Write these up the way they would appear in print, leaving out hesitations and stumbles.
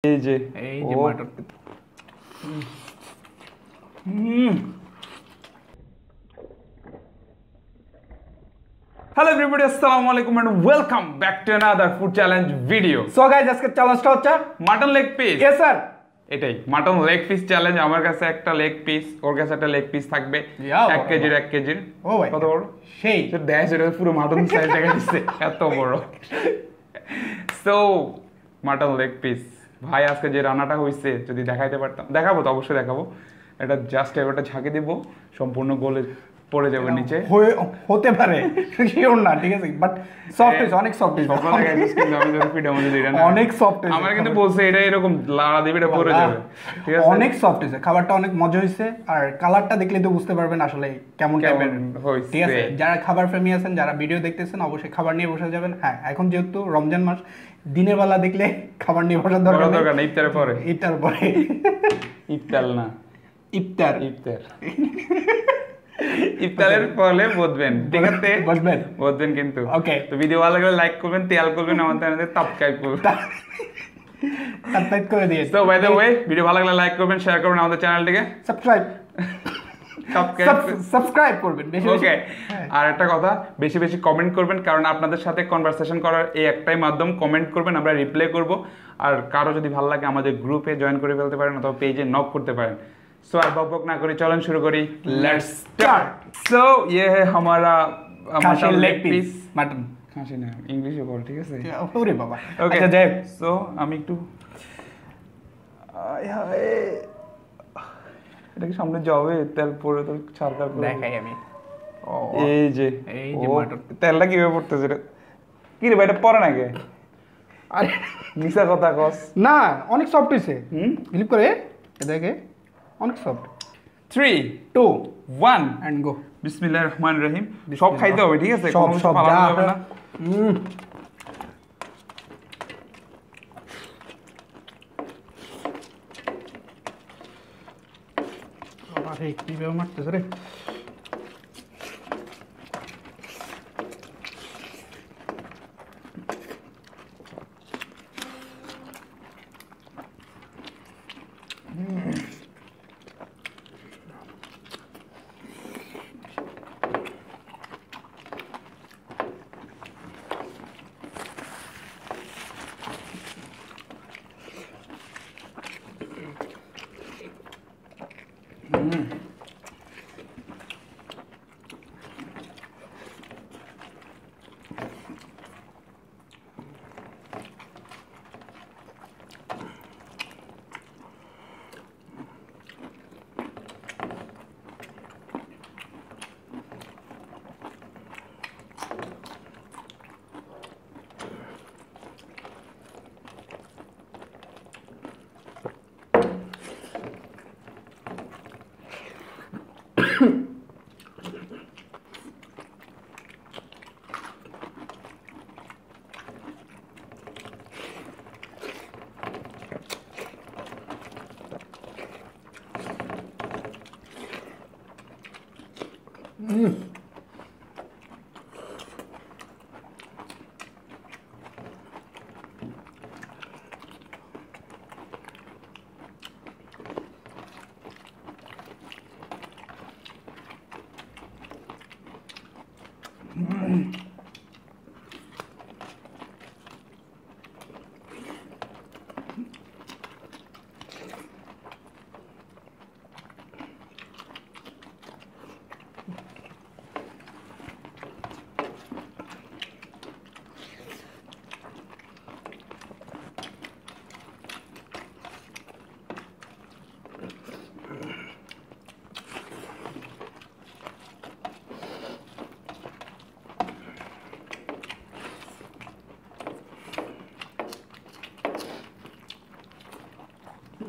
এই যে mutton. Hello everybody, আসসালামু আলাইকুম and welcome back to another food challenge video. So guys, আজকে চ্যালেঞ্জটা হচ্ছে mutton leg piece. Yes sir, এটাই মাটন লেগ পিস চ্যালেঞ্জ। আমার কাছে একটা লেগ পিস, ওর কাছে একটা লেগ পিস থাকবে 1 কেজির 1 কেজির। ও ভাই কত বড় সেই দেখ, এটা পুরো মাটন সাইজ দেখা দিচ্ছে, এত বড়। সো মাটন লেগ পিস ভাই, আজকে যে রান্নাটা হয়েছে যদি দেখাইতে পারতাম, দেখাবো তো অবশ্যই দেখাবো। এটা জাস্ট এবারটা ঝাঁকে দিব, সম্পূর্ণ গলে পড়ে যাবে নিচে। হতে পারে, শিওর না, ঠিক আছে, বাট সফট হইছে, অনেক সফট হইছে। সকালে গাইস কিন্তু আমি যখন ভিডিও মধ্যে দিই না, অনেক সফট হইছে। আমার কিন্তু বলছে এটা এরকম লাড়া দিবে, এটা পড়ে যাবে, ঠিক আছে। অনেক সফট হইছে, খাবারটা অনেক মজা হইছে। আর কালারটা দেখলে তো বুঝতে পারবেন আসলে কেমন টাইপের হইছে। ঠিক আছে, যারা খাবার প্রেমী আছেন, যারা ভিডিও দেখতেছেন, অবশ্যই খাবার নিয়ে বসে যাবেন। হ্যাঁ, এখন যেহেতু রমজান মাস, দিনের বেলা দেখলে খাবার নিয়ে বসার দরকার নেই, ইফতারের পরে। ইফতার পরে, ইফতার না, ইফতার ইফতার ইফতারের ফলে বুঝবেন, ঠিক আছে, বুঝবেন কিন্তু। ওকে, তো ভিডিও ভালো লাগলে লাইক করবেন, তেল করবেন, আমাদের চ্যানেলে সাবস্ক্রাইব করবেন, সাবস্ক্রাইব করে দিয়েছে। So by the way, video ভালো লাগলে লাইক করবেন, শেয়ার করবেন, আমাদের চ্যানেলটিকে সাবস্ক্রাইব করবেন বেশি বেশি। ওকে, আর একটা কথা, বেশি বেশি কমেন্ট করবেন, কারণ আপনাদের সাথে কনভারসেশন করার এই একটাই মাধ্যম, কমেন্ট করবেন, আমরা রিপ্লাই করব। আর কারো যদি ভালো লাগে আমাদের গ্রুপে জয়েন করে ফেলতে পারেন, অথবা পেজে নক করতে পারেন। सो আর बक ना करी, चलन शुरू करी, लेट्स स्टार्ट। सो ये है हमारा मटन लेग पीस। मटन খাসি না, ইংলিশে বল, ঠিক আছে। ওরে বাবা, ওকে আচ্ছা যাই। সো আমি একটু এটা কি সামনে যাবে, তেল পড়ে তো ছাড়কার করে দেখাই আমি। এই যে মাটন, তেলটা কিভাবে পড়তেছে রে? কি রে ভাই, এটা পড়ে নাকি? আরে মিছা কথা কস না, অনেক সফট হইছে। ক্লিক করে দেখে, অনেক সফট। 3 2 1 and go. বিসমিল্লাহির রহমানির রহিম। সব খাইতে হবে, ঠিক আছে, সব সব যা যাবে না। আরে কিভাবে মারতেছে রে?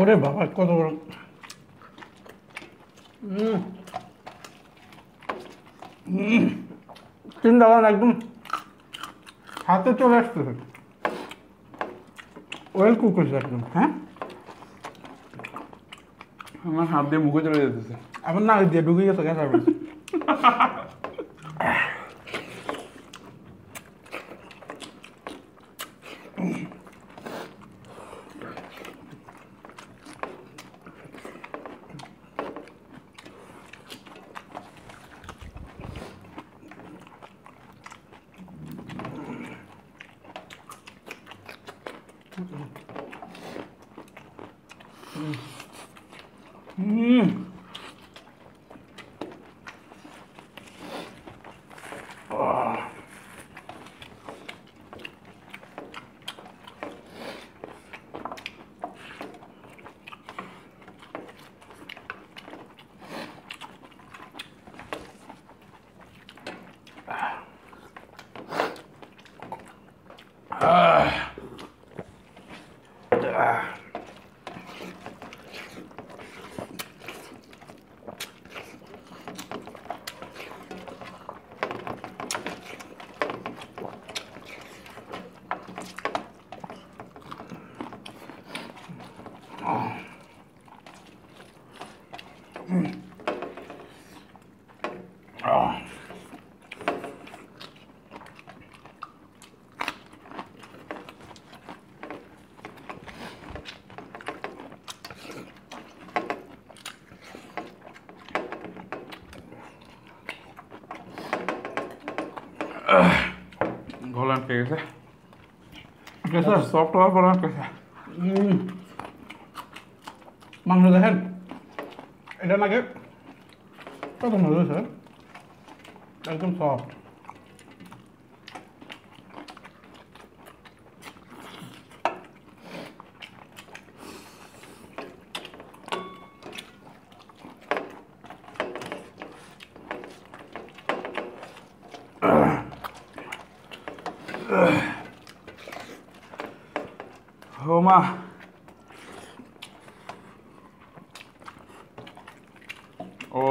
ওরে বাবা, কত বড়! চিন্তা করেন, একদম হাতে চলে আসতেছে, ওয়েল কুক হয়েছে একদম। হ্যাঁ, আমার হাত দিয়ে মুখে চলে যেতেছে, আমার না দিয়ে ঢুকে গেছে গ্যাস। গলা আটকে গেছে সফট হওয়ার পর আটকে গেছে। মাংস দেখেন, এটা নাকি কত মজা হয়েছে, একদম সফট। ও মা, ও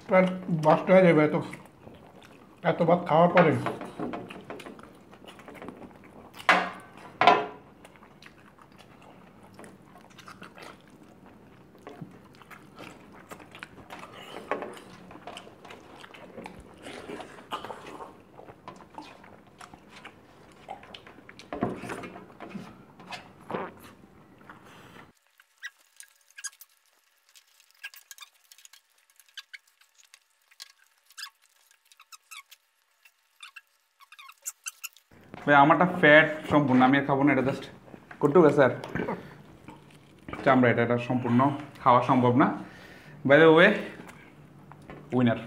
পেট বাস্ট হয়ে যাবে এত এত ভাত খাওয়ার পরে। ভাই আমারটা ফ্যাট সম্পূর্ণ, আমি আর খাবো না, এটা জাস্ট কটু গেছে আর চামড়া, এটা সম্পূর্ণ খাওয়া সম্ভব না। বাই দ্য ওয়ে উইনার,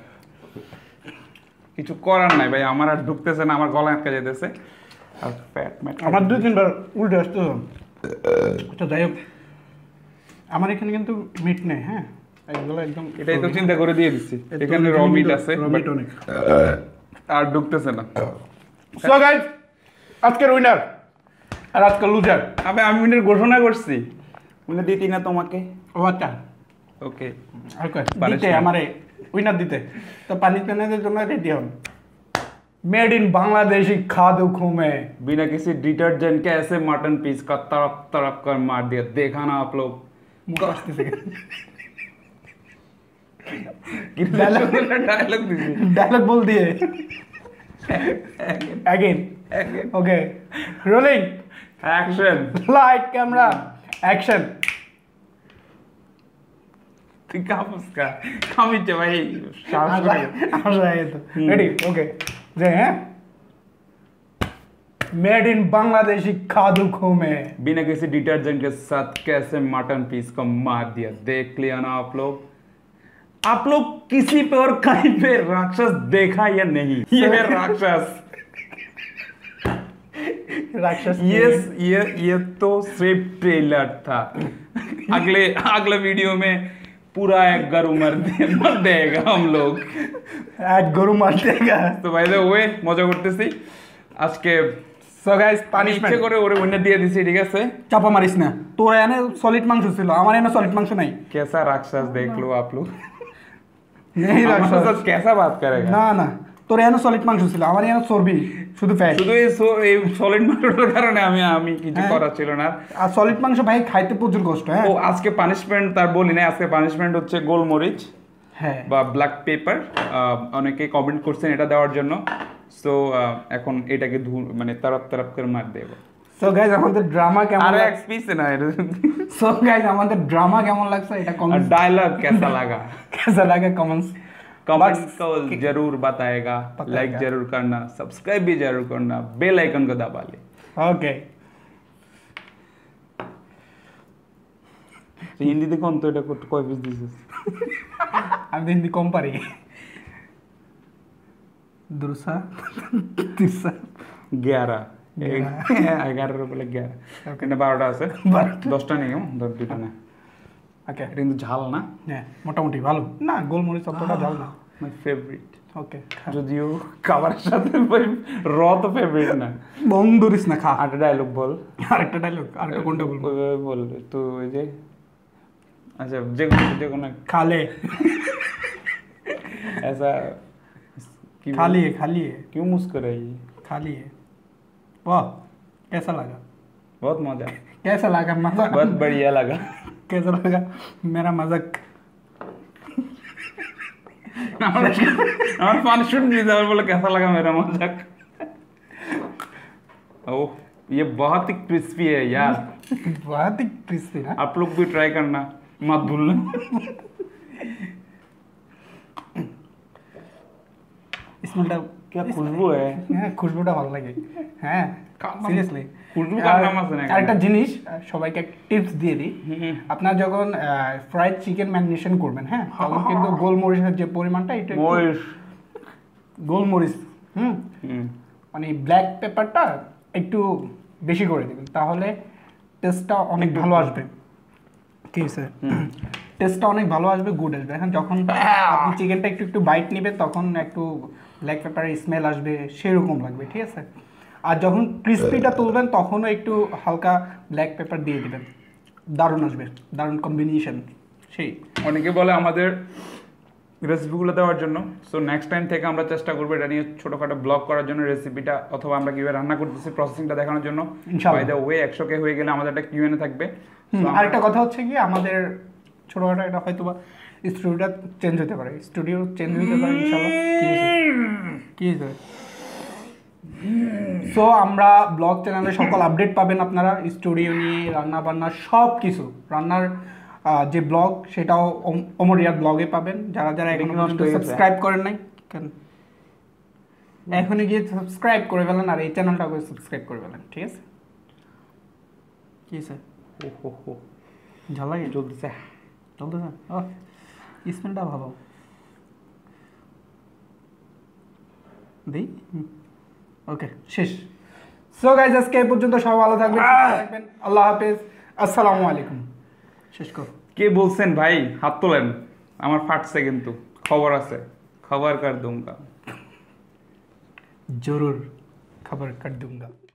কিছু করার নাই ভাই, আমার আর ঢুকতেছে না, আমার গলা আটকে যেতেছে আর ফ্যাট ম্যাট আমার 2-3 বার উল্টে আসতো। আচ্ছা যাই হোক, আমার এখানে কিন্তু মিট নেই। হ্যাঁ, এগুলো একদম এটাই তো চিন্তা করে দিয়ে দিচ্ছি, এখানে র মিট আছে মিট অনেক। আর ঢুকতেছে না। সো গাইস, আজকের উইনার আর আজকের লুজার। আমি উইনার ঘোষণা করছি, উইনার দিতি না তোমাকে। ও আচ্ছা, ওকে ওকে, দিতে আমারে উইনার দিতে তো পানিশমেন্টের জন্য রেডি হন। मेड इन बांग्लादेशी खादों में बिना किसी डिटर्जेंट के ऐसे मटन पीस का तड़प तड़प कर मार दिया, देखा ना आप लोग। डायलॉग बोल दिए again. Okay, rolling action, light camera action. उसका खामिचे भाई रेडी ओके जय हैं। मेड इन बांग्लादेशी खादों में बिना किसी डिटर्जेंट के साथ कैसे मटन पीस को मार दिया, देख लिया ना आप लोग। आप लोग किसी पे और कहीं पे राक्षस देखा या नहीं? ये है राक्षस। राक्षस ये तो सिर्फ ट्रेलर था। अगले वीडियो में पूरा एक गरु मर देगा हम लोग, এক গরু মার দেगा। তো ভাই ওয়ে মজা করতেছি আজকে। সো গাইস, ইচ্ছে পানিশমেন্ট করে ওরে উইনার দিয়ে দিছি, ঠিক আছে? চাপা মারিস না, তোর এনে সলিড মাংস ছিল, আমার এনে সলিড মাংস নাই। कैसा राक्षस देख लो आप लोग। নেই हमारे রাক্ষস साथ कैसा बात करेगा? না না, তোর এনে সলিড মাংস ছিল, আমার এনে চর্বি, শুধু ফ্যাট। শুধু এই সলিড মাংসটার কারণে আমি কিছু করার ছিল না। আর সলিড মাংস ভাই খাইতে প্রচুর কষ্ট। হ্যাঁ, ও আজকে পানিশমেন্ট তার বলি না, আজকে পানিশমেন্ট হচ্ছে গোলমরিচ। হ্যাঁ বা ব্ল্যাক পেপার, অনেকে কমেন্ট করছেন এটা দেওয়ার জন্য। সো এখন এটাকে মানে তারাপ তারাপ করে মার দেবো। সো গাইজ আমাদের ড্রামা কেমন আরে এক লাগছে? পিস না এটা। সো গাইজ আমাদের ড্রামা কেমন লাগছে এটা और কমেন্ট डायलॉग कैसा लगा कैसा लगा कमेंट्स कमेंट को जरूर बताएगा, लाइक बताएगा। जरूर करना, सब्सक्राइब भी जरूर करना, बेल आइकन को दबा ले। ओके হিন্দিতে কোন তো এটা কয় পিস দিছিস? আমি তো হিন্দি কম পারি দুরসা তিরসা 11 11 বলে 11 এখানে 12টা আছে, 10টা নেই, 2টা না। ওকে এটা কিন্তু ঝাল না, হ্যাঁ মোটামুটি ভালো না, গোলমরিচ অতটা ঝাল না। My favourite. ওকে যদিও খাবারের সাথে র তো ফেভারিট না। বং ধরিস না, খা। আরেকটা ডায়লগ বল, আরেকটা ডায়লগ, আরেকটা কোনটা বলবো? ওইভাবে বল তো, ওই যে अच्छा যে কোনো খালে ऐसा खा लिए क्यों मुस्कुराई? खा लिए वाह कैसा लगा? बहुत मजा, कैसा लगा मजा? बहुत बढ़िया लगा। कैसा लगा मेरा मजाक? আমার পানি শুট দিয়ে যাবে বলে कैसा लगा मेरा मजाक। ओह ये बहुत ही क्रिस्पी है यार, बहुत ही क्रिस्पी ना। आप लोग भी ट्राई करना, मत भूलना। স্মেলটা क्या खुशबू है, হ্যাঁ খুশবুটা ভালো লাগে। হ্যাঁ সিরিয়াসলি খুশবু কার নাম আছে না? আরেকটা জিনিস সবাইকে টিপস দিয়ে দিই, আপনার যখন ফ্রাইড চিকেন ম্যারিনেশন করবেন, হ্যাঁ তখন কিন্তু গোলমরিচের যে পরিমাণটা এটা একটু- মরিচ, গোলমরিচ মানে ব্ল্যাক পেপারটা একটু বেশি করে দিবেন, তাহলে টেস্টটা অনেক ভালো আসবে। কি স্যার, টেস্টটা অনেক ভালো আসবে, গুড আসবে। এখন যখন আপনি চিকেনটা একটু একটু বাইট নেবেন তখন একটু ব্ল্যাক পেপারের স্মেল আসবে, সেরকম লাগবে, ঠিক আছে? আর যখন ক্রিস্পিটা তুলবেন তখনও একটু হালকা ব্ল্যাক পেপার দিয়ে দিবেন, দারুণ আসবে, দারুণ কম্বিনেশন সেই। অনেকে বলে আমাদের রেসিপিগুলো দেওয়ার জন্য, সো নেক্সট টাইম থেকে আমরা চেষ্টা করবো এটা নিয়ে ছোটোখাটো ব্লগ করার জন্য, রেসিপিটা অথবা আমরা কীভাবে রান্না করতেছি প্রসেসিংটা দেখানোর জন্য। ইনশাআল্লাহ। বাই দ্য ওয়ে 100K হয়ে গেলে আমাদের একটা কিউএনএ থাকবে। আরেকটা কথা হচ্ছে কি, আমাদের ছোটোখাটো এটা হয়তো বা স্টুডিওটা চেঞ্জ হতে পারে, স্টুডিও চেঞ্জ হতে পারে ইনশাআল্লাহ। কি হয়েছে? সো আমরা ব্লগ চ্যানেলে সকল আপডেট পাবেন আপনারা, স্টুডিও নিয়ে, রান্না বান্না সব কিছু, রান্নার যে ব্লগ সেটাও ওমর রিয়াদ ব্লগে পাবেন। যারা যারা এখনো পর্যন্ত সাবস্ক্রাইব করেন নাই, কেন এখনই গিয়ে সাবস্ক্রাইব করে ফেলেন, আর এই চ্যানেলটাকে সাবস্ক্রাইব করে ফেলেন, ঠিক আছে? কি স্যার ওহো ঝাল লাগে? চলতেছে। চলতেছে? ও স্মেলটা ভালো দিই। ওকে শেষ। সো গাইজ আজকে এই পর্যন্ত, সবাই ভালো থাকবেন, সুস্থ থাকবেন, আল্লাহ হাফেজ, আসসালামু আলাইকুম। শেষ কর। কে বলছেন ভাই? হাত তোলেন, আমার ফাটছে কিন্তু, খবর আছে, খবর কর দুঙ্গা, জরুর খবর কর दूंगा।